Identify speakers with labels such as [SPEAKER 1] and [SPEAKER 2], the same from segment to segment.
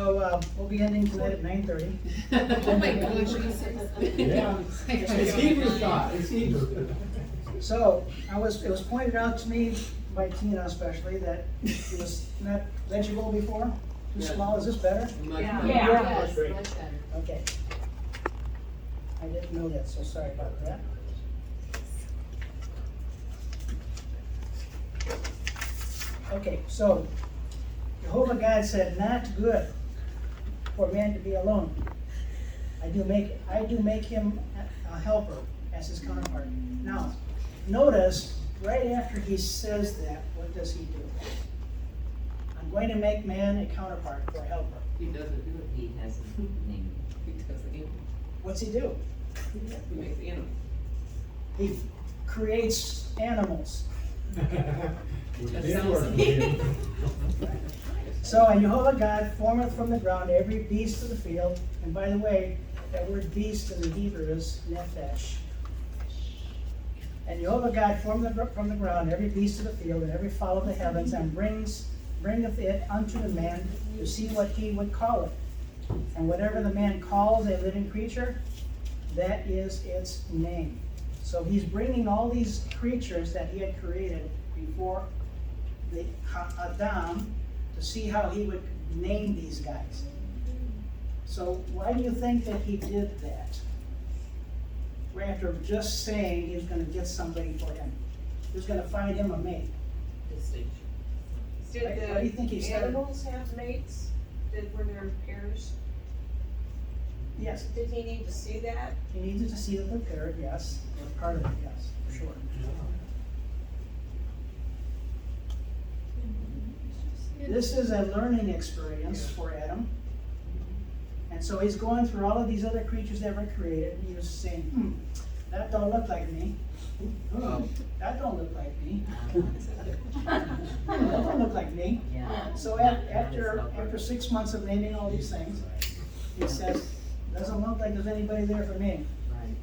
[SPEAKER 1] So we'll be ending tonight at 9:30.
[SPEAKER 2] Oh my gosh.
[SPEAKER 3] Yeah, it's Hebrew thought, it's Hebrew.
[SPEAKER 1] So it was pointed out to me by Tina especially that it was not legible before. Too
[SPEAKER 3] Yeah.
[SPEAKER 1] small. Is this better?
[SPEAKER 2] Yeah.
[SPEAKER 3] That's great.
[SPEAKER 2] Much better.
[SPEAKER 1] Okay. I didn't know that, so sorry about that. Okay, so Jehovah God said, "Not good for man to be alone. I do make him a helper as his counterpart." Now, notice right after he says that, what does he do? I'm going to make man a counterpart or a helper.
[SPEAKER 4] He doesn't do it, he has a name.
[SPEAKER 2] He does it.
[SPEAKER 1] What's he do?
[SPEAKER 2] He makes animals.
[SPEAKER 1] He creates animals. So, and Jehovah God formeth from the ground every beast of the field. And by the way, that word beast in the Hebrew is nephesh. And Jehovah God formed from the ground every beast of the field and every fowl of the heavens, and bringeth it unto the man to see what he would call it. And whatever the man calls a living creature, that is its name. So he's bringing all these creatures that he had created before the Adam to see how he would name these guys. So why do you think that he did that? After just saying he was going to get somebody for him, he was going to find him a mate.
[SPEAKER 4] Distinction.
[SPEAKER 1] Why do you think he
[SPEAKER 5] Did
[SPEAKER 1] said
[SPEAKER 5] the
[SPEAKER 1] it?
[SPEAKER 5] animals have mates? Were there pairs?
[SPEAKER 1] Yes,
[SPEAKER 5] Did he need to see that?
[SPEAKER 1] he needed to see that they're paired, yes, or part of it, yes, for sure. This is a learning experience for Adam. And so he's going through all of these other creatures that were created, and he was saying, that don't look like me. That don't look like me. That don't look like me.
[SPEAKER 4] Yeah.
[SPEAKER 1] So after 6 months of naming all these things, he says, doesn't look like there's anybody there for me.
[SPEAKER 4] Right.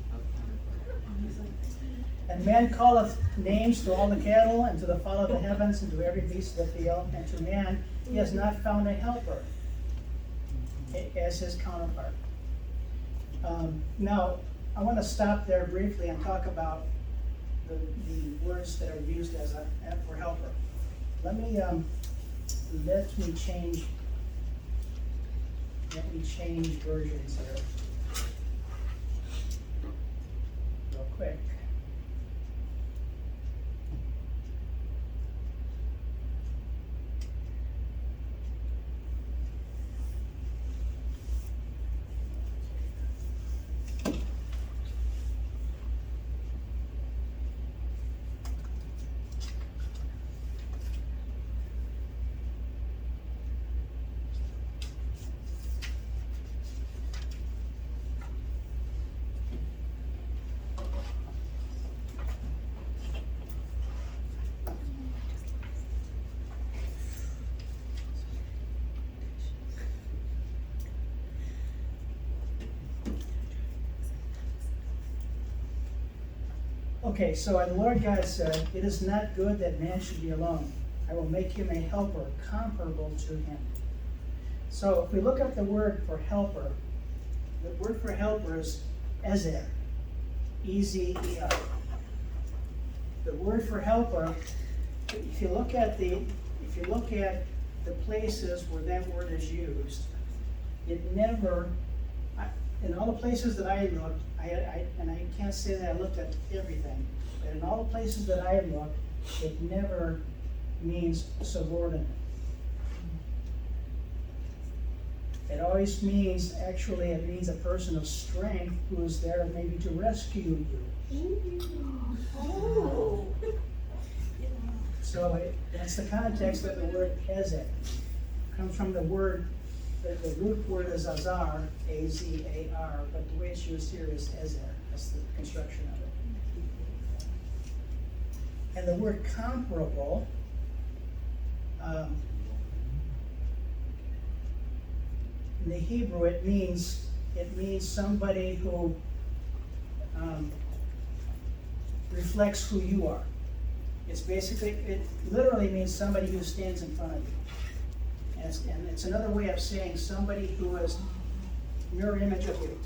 [SPEAKER 1] And man calleth names to all the cattle, and to the fowl of the heavens, and to every beast of the field, and to man he has not found a helper as his counterpart. Now, I want to stop there briefly and talk about the words that are used as for helper. Let me change versions here real quick. Okay, so the Lord God said, "It is not good that man should be alone. I will make him a helper comparable to him." So if we look up the word for helper, the word for helper is ezer, E-Z-E-R. The word for helper, if you look at the places where that word is used, it never, in all the places that I looked, and I can't say that I looked at everything, but in all the places that I looked, it never means subordinate. It always means, actually, it means a person of strength who is there maybe to rescue you.
[SPEAKER 5] Oh.
[SPEAKER 1] So that's the context of the word ezer. Comes from the word, the root word is azar, A-Z-A-R, but the way it's used here is ezer. That's the construction of it. And the word comparable, in the Hebrew, it means somebody who reflects who you are. It's basically, it literally means somebody who stands in front of you. And it's another way of saying somebody who is mirror image of you.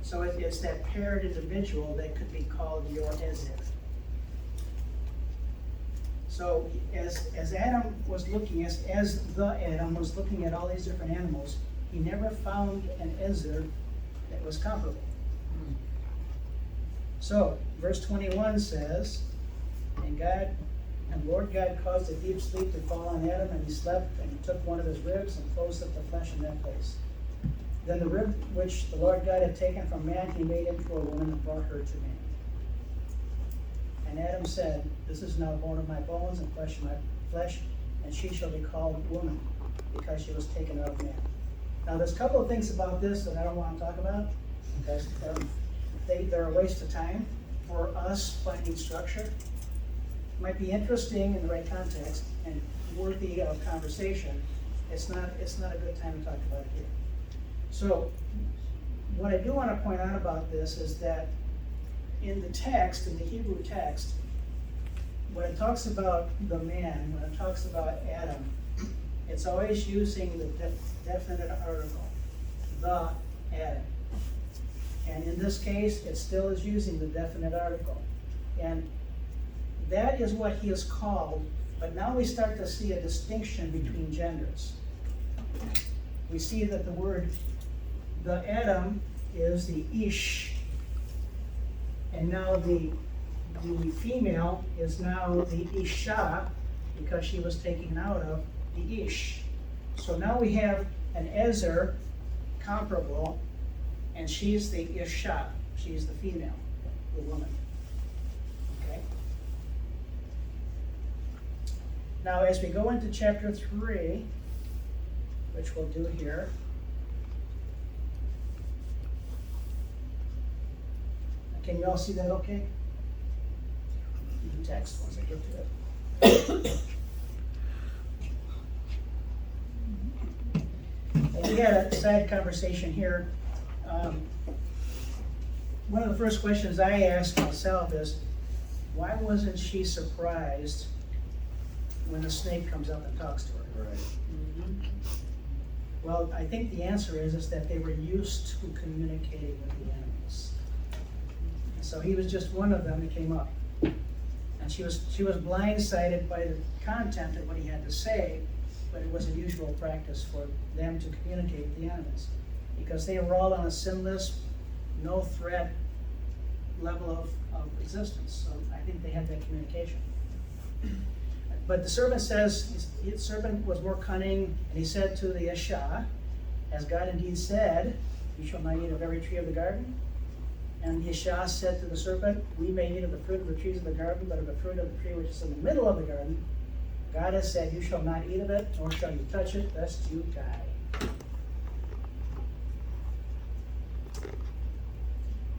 [SPEAKER 1] So it's that paired individual that could be called your as if. So as Adam was looking, as the Adam was looking at all these different animals, he never found an Ezer that was comparable. So verse 21 says, and Lord God caused a deep sleep to fall on Adam, and he slept, and he took one of his ribs and closed up the flesh in that place. Then the rib which the Lord God had taken from man, he made into a woman and brought her to man. And Adam said, this is now bone of my bones and flesh of my flesh, and she shall be called woman, because she was taken out of man. Now there's a couple of things about this that I don't want to talk about, because they're a waste of time for us finding structure. Might be interesting in the right context and worthy of conversation. It's not a good time to talk about it here. So what I do want to point out about this is that in the text, in the Hebrew text, when it talks about the man, when it talks about Adam, it's always using the definite article, the Adam. And in this case, it still is using the definite article. And that is what he is called, but now we start to see a distinction between genders. We see that the word, the Adam, is the ish, and now the female is now the isha, because she was taken out of the ish. So now we have an Ezer comparable, and she's the isha, she's the female, the woman. Okay. Now as we go into chapter 3, which we'll do here, can you all see that okay? The text once I get to it. And we had a side conversation here. One of the first questions I asked myself is, why wasn't she surprised when the snake comes up and talks to her?
[SPEAKER 3] Right.
[SPEAKER 1] Mm-hmm. Well, I think the answer is that they were used to communicating with the animals. So he was just one of them that came up. And she was blindsided by the content of what he had to say, but it was a usual practice for them to communicate with the animals, because they were all on a sinless, no threat level of existence. So I think they had that communication. But the serpent says, the serpent was more cunning, and he said to the Isha, as God indeed said, you shall not eat of every tree of the garden. And the Isha said to the serpent, we may eat of the fruit of the trees of the garden, but of the fruit of the tree which is in the middle of the garden, God has said, you shall not eat of it, nor shall you touch it, lest you die.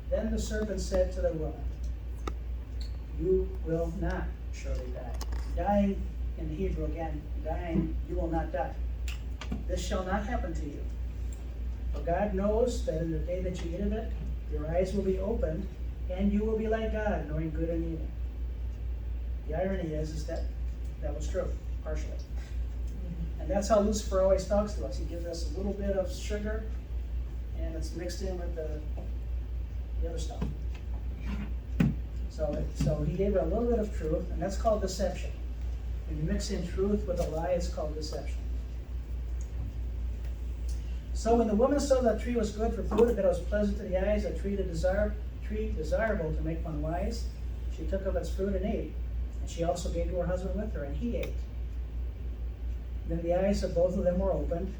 [SPEAKER 1] Then the serpent said to the woman, you will not surely die. Dying in the Hebrew again, dying, you will not die. This shall not happen to you. For God knows that in the day that you eat of it, your eyes will be opened, and you will be like God, knowing good and evil. The irony is that was true, partially. And that's how Lucifer always talks to us. He gives us a little bit of sugar, and it's mixed in with the other stuff. So he gave her a little bit of truth, and that's called deception. When you mix in truth with a lie, it's called deception. So when the woman saw that tree was good for food, that it was pleasant to the eyes, a tree desirable to make one wise, she took of its fruit and ate. And she also gave to her husband with her, and he ate. Then the eyes of both of them were opened,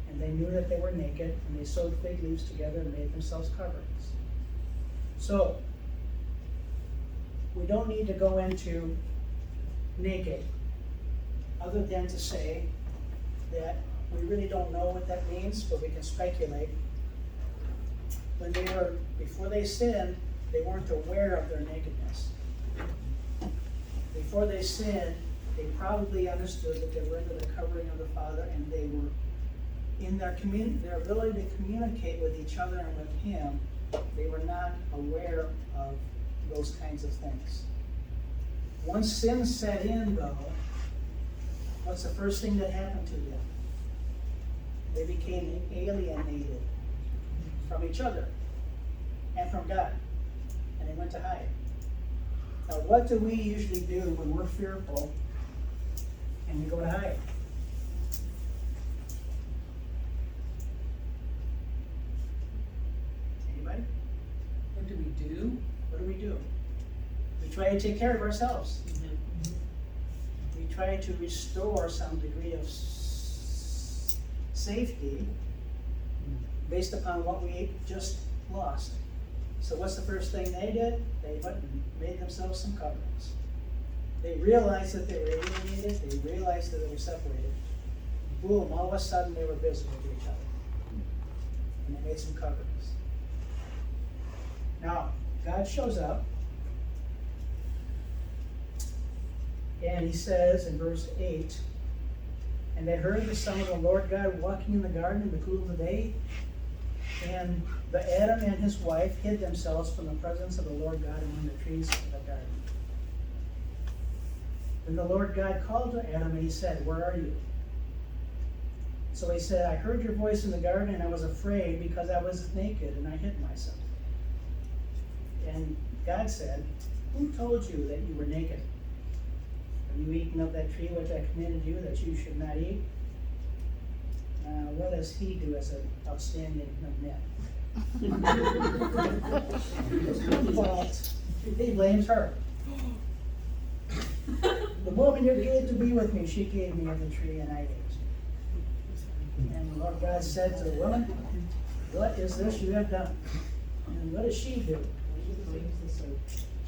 [SPEAKER 1] and they knew that they were naked, and they sewed fig leaves together and made themselves coverings. So, we don't need to go into naked, other than to say that we really don't know what that means, but we can speculate. Before they sinned, they weren't aware of their nakedness. Before they sinned, they probably understood that they were under the covering of the Father, and they were in their ability to communicate with each other and with Him. They were not aware of those kinds of things. Once sin set in, though, what's the first thing that happened to them? They became alienated from each other and from God, and they went to hide. Now, what do we usually do when we're fearful and we go to hide? Anybody?
[SPEAKER 2] What do we do?
[SPEAKER 1] What do? We try to take care of ourselves. We try to restore some degree of safety based upon what we just lost. So what's the first thing they did? They went and made themselves some coverings. They realized that they were alienated, they realized that they were separated. Boom, all of a sudden they were busy with each other. And they made some coverings. Now, God shows up, and he says in verse 8, "And they heard the sound of the Lord God walking in the garden in the cool of the day, and the Adam and his wife hid themselves from the presence of the Lord God among the trees of the garden. Then the Lord God called to Adam and he said, 'Where are you?' So he said, 'I heard your voice in the garden and I was afraid because I was naked and I hid myself.' And God said, 'Who told you that you were naked? Have you eaten of that tree which I commanded you that you should not eat?' What does he do as an outstanding man? Fault. He blames her. 'The woman you gave to be with me, she gave me of the tree and I ate.' And the Lord God said to the woman, 'What is this you have done?' And what does she do?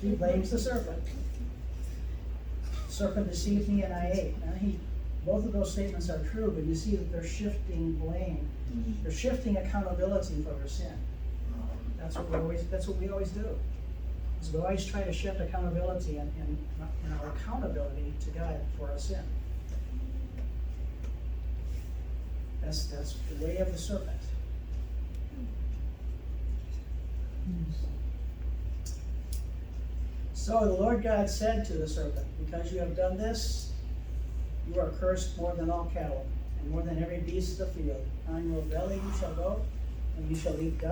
[SPEAKER 1] She blames the serpent. 'The serpent deceived me and I ate.' Now both of those statements are true, but you see that they're shifting blame. They're shifting accountability for our sin. That's what we always do. Is we always try to shift accountability and our accountability to God for our sin. That's the way of the serpent. So the Lord God said to the serpent, 'Because you have done this, you are cursed more than all cattle, and more than every beast of the field. On your belly you shall go, and you shall eat dust.